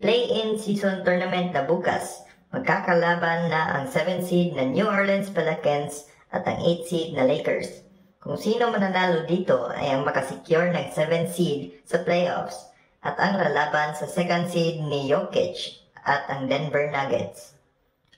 Play-in season tournament na bukas. Magkakalaban na ang 7 seed na New Orleans Pelicans at ang 8 seed na Lakers. Kung sino mananalo dito ay ang makasecure ng 7 seed sa playoffs at ang lalaban sa 2nd seed ni Jokic at ang Denver Nuggets.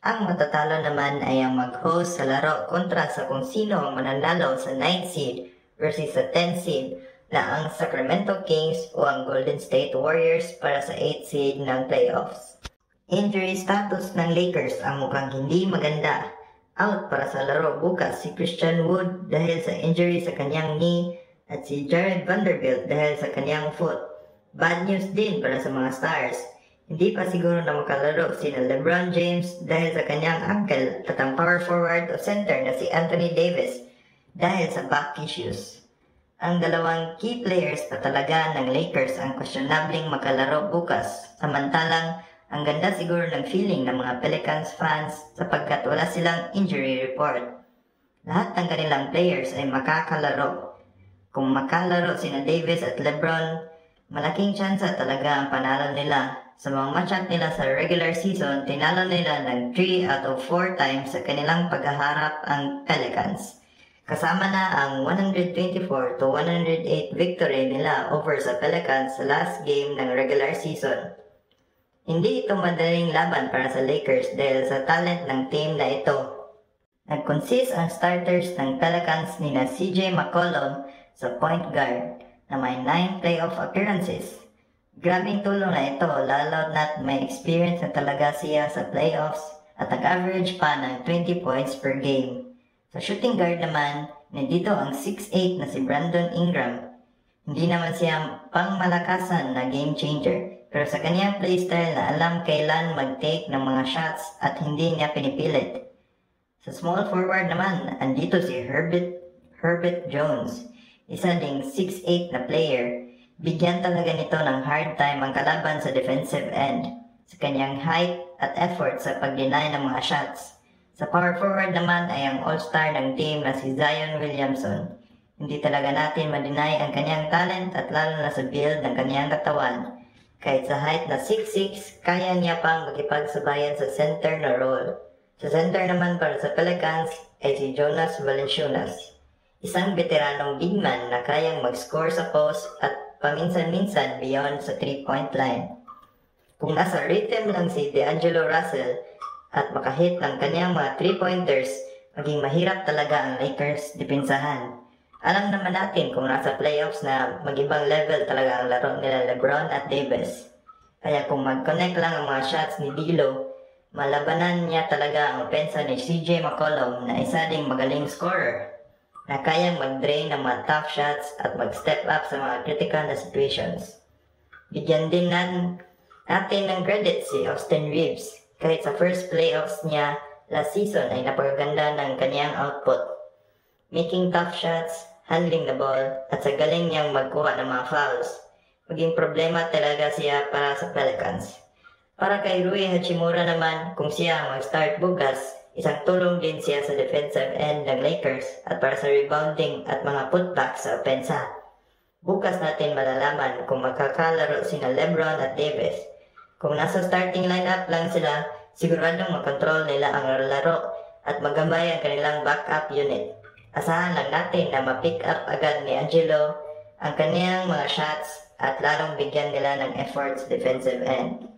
Ang matatalo naman ay ang mag-host sa laro kontra sa kung sino ang mananalo sa 9th seed versus sa 10th seed na ang Sacramento Kings o ang Golden State Warriors para sa 8th seed ng playoffs. Injury status ng Lakers ang mukhang hindi maganda. Out para sa laro bukas si Christian Wood dahil sa injury sa kanyang knee at si Jared Vanderbilt dahil sa kanyang foot. Bad news din para sa mga Stars. Hindi pa siguro na makalaro sina LeBron James dahil sa kanyang ankle at ang power forward o center na si Anthony Davis dahil sa back issues. Ang dalawang key players pa talaga ng Lakers ang questionabling makalaro bukas. Samantalang, ang ganda siguro ng feeling ng mga Pelicans fans sapagkat wala silang injury report. Lahat ng kanilang players ay makakalaro. Kung makalaro sina Davis at LeBron, malaking tsansa talaga ang panalo nila. Sa mga matchup nila sa regular season, tinalo nila ng 3 out of 4 times sa kanilang paghaharap ang Pelicans. Kasama na ang 124-108 victory nila over sa Pelicans sa last game ng regular season. Hindi ito madaling laban para sa Lakers dahil sa talent ng team na ito. Nag-consist ang starters ng Pelicans nina CJ McCollum sa point guard na may 9 playoff appearances. Grabing tulong na ito lalo na't may experience na talaga siya sa playoffs at nag-average pa ng 20 points per game. Sa shooting guard naman, nandito ang 6'8 na si Brandon Ingram. Hindi naman siya pangmalakasan na game changer, pero sa kanyang playstyle na alam kailan mag-take ng mga shots at hindi niya pinipilit. Sa small forward naman, andito si Herbert Jones, isa ding 6'8 na player. Bigyan talaga nito ng hard time ang kalaban sa defensive end, sa kanyang height at effort sa pag-deny ng mga shots. Sa power forward naman ay ang all-star ng team na si Zion Williamson. Hindi talaga natin ma-deny ang kanyang talent at lalo na sa build ng kanyang katawan. Kahit sa height na 6'6", kaya niya pang makipagsabayan sa center na role. Sa center naman para sa Pelicans ay si Jonas Valanciunas, isang veteranong big man na kayang mag-score sa post at paminsan-minsan beyond sa 3-point line. Kung nasa rhythm lang si D'Angelo Russell at makahit ng kanyang mga 3-pointers, maging mahirap talaga ang Lakers depensahan. Alam naman natin kung nasa playoffs na mag-ibang level talaga ang laro nila LeBron at Davis. Kaya kung mag-connect lang ang mga shots ni D'Lo, malabanan niya talaga ang opensa ni CJ McCollum na isa ding magaling scorer na kayang mag-drain ng mga tough shots at mag-step up sa mga critical na situations. Bigyan din natin ng credit si Austin Reeves. Kahit sa first playoffs niya last season ay napakaganda ng kanyang output. Making tough shots, handling the ball, at sa galing niyang magkuha ng mga fouls. Maging problema talaga siya para sa Pelicans. Para kay Rui Hachimura naman, kung siya ang mag-start bukas, isang tulong din siya sa defensive end ng Lakers at para sa rebounding at mga putbacks sa opensa. Bukas natin malalaman kung magkakalaro sina LeBron at Davis. Kung nasa starting lineup lang sila, siguradong makontrol nila ang laro at magambay ang kanilang backup unit. Asahan lang natin na ma-pick up agad ni Angelo ang kaniyang mga shots at lalong bigyan nila ng efforts defensive end.